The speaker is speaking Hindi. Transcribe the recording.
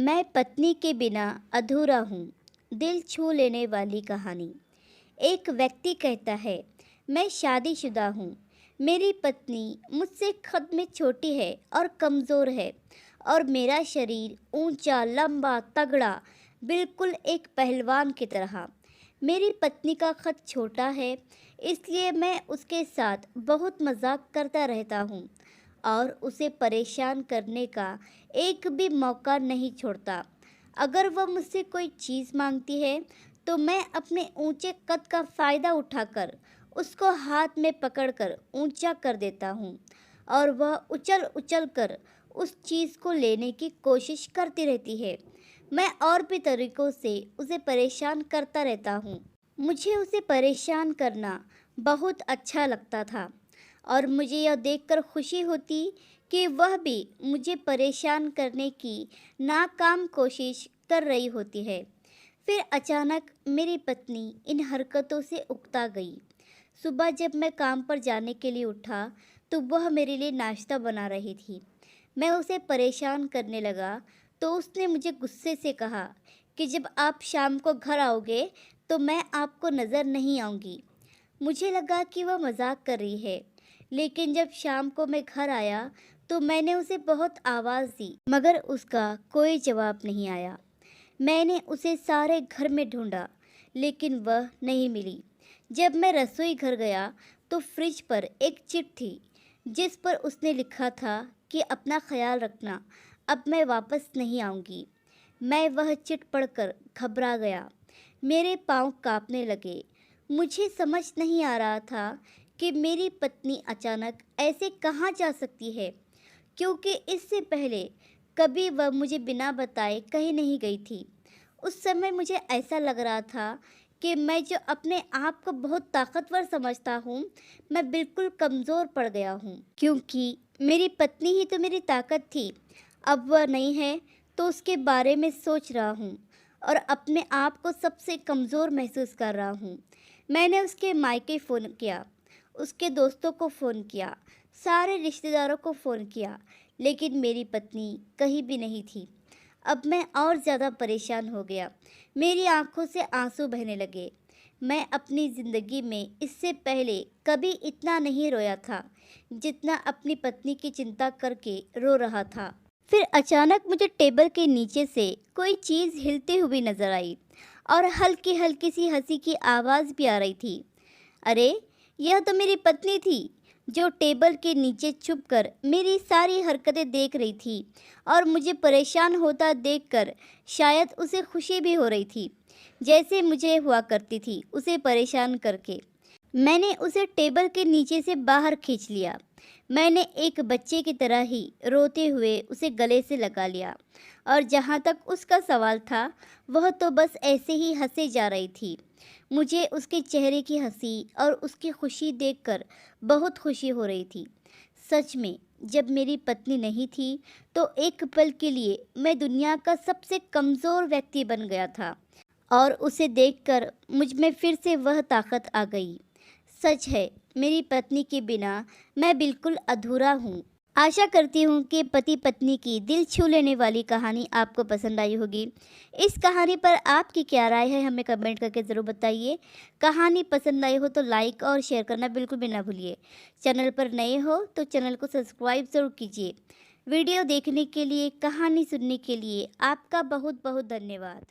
मैं पत्नी के बिना अधूरा हूँ। दिल छू लेने वाली कहानी। एक व्यक्ति कहता है, मैं शादीशुदा हूँ। मेरी पत्नी मुझसे कद में छोटी है और कमज़ोर है, और मेरा शरीर ऊंचा, लंबा, तगड़ा, बिल्कुल एक पहलवान की तरह। मेरी पत्नी का कद छोटा है, इसलिए मैं उसके साथ बहुत मजाक करता रहता हूँ और उसे परेशान करने का एक भी मौका नहीं छोड़ता। अगर वह मुझसे कोई चीज़ मांगती है, तो मैं अपने ऊंचे कद का फ़ायदा उठाकर उसको हाथ में पकड़कर ऊंचा कर देता हूँ, और वह उछल उछल कर उस चीज़ को लेने की कोशिश करती रहती है। मैं और भी तरीक़ों से उसे परेशान करता रहता हूँ। मुझे उसे परेशान करना बहुत अच्छा लगता था, और मुझे यह देखकर खुशी होती कि वह भी मुझे परेशान करने की नाकाम कोशिश कर रही होती है। फिर अचानक मेरी पत्नी इन हरकतों से उकता गई। सुबह जब मैं काम पर जाने के लिए उठा, तो वह मेरे लिए नाश्ता बना रही थी। मैं उसे परेशान करने लगा, तो उसने मुझे गुस्से से कहा कि जब आप शाम को घर आओगे, तो मैं आपको नज़र नहीं आऊँगी। मुझे लगा कि वह मजाक कर रही है, लेकिन जब शाम को मैं घर आया, तो मैंने उसे बहुत आवाज़ दी, मगर उसका कोई जवाब नहीं आया। मैंने उसे सारे घर में ढूंढा, लेकिन वह नहीं मिली। जब मैं रसोई घर गया, तो फ्रिज पर एक चिट थी, जिस पर उसने लिखा था कि अपना ख्याल रखना, अब मैं वापस नहीं आऊँगी। मैं वह चिट पढ़कर घबरा गया। मेरे पाँव काँपने लगे। मुझे समझ नहीं आ रहा था कि मेरी पत्नी अचानक ऐसे कहाँ जा सकती है, क्योंकि इससे पहले कभी वह मुझे बिना बताए कहीं नहीं गई थी। उस समय मुझे ऐसा लग रहा था कि मैं जो अपने आप को बहुत ताकतवर समझता हूँ, मैं बिल्कुल कमज़ोर पड़ गया हूँ, क्योंकि मेरी पत्नी ही तो मेरी ताकत थी। अब वह नहीं है, तो उसके बारे में सोच रहा हूँ और अपने आप को सबसे कमज़ोर महसूस कर रहा हूँ। मैंने उसके मायके फ़ोन किया, उसके दोस्तों को फ़ोन किया, सारे रिश्तेदारों को फ़ोन किया, लेकिन मेरी पत्नी कहीं भी नहीं थी। अब मैं और ज़्यादा परेशान हो गया। मेरी आंखों से आंसू बहने लगे। मैं अपनी ज़िंदगी में इससे पहले कभी इतना नहीं रोया था, जितना अपनी पत्नी की चिंता करके रो रहा था। फिर अचानक मुझे टेबल के नीचे से कोई चीज़ हिलती हुई नज़र आई, और हल्की हल्की सी हंसी की आवाज़ भी आ रही थी। अरे, यह तो मेरी पत्नी थी, जो टेबल के नीचे छुपकर मेरी सारी हरकतें देख रही थी, और मुझे परेशान होता देखकर शायद उसे खुशी भी हो रही थी, जैसे मुझे हुआ करती थी उसे परेशान करके। मैंने उसे टेबल के नीचे से बाहर खींच लिया। मैंने एक बच्चे की तरह ही रोते हुए उसे गले से लगा लिया, और जहाँ तक उसका सवाल था, वह तो बस ऐसे ही हंसे जा रही थी। मुझे उसके चेहरे की हंसी और उसकी खुशी देखकर बहुत खुशी हो रही थी। सच में, जब मेरी पत्नी नहीं थी, तो एक पल के लिए मैं दुनिया का सबसे कमज़ोर व्यक्ति बन गया था, और उसे देखकर मुझ में फिर से वह ताकत आ गई। सच है, मेरी पत्नी के बिना मैं बिल्कुल अधूरा हूँ। आशा करती हूँ कि पति पत्नी की दिल छू लेने वाली कहानी आपको पसंद आई होगी। इस कहानी पर आपकी क्या राय है, हमें कमेंट करके ज़रूर बताइए। कहानी पसंद आई हो तो लाइक और शेयर करना बिल्कुल भी ना भूलिए। चैनल पर नए हो तो चैनल को सब्सक्राइब ज़रूर कीजिए। वीडियो देखने के लिए, कहानी सुनने के लिए आपका बहुत बहुत धन्यवाद।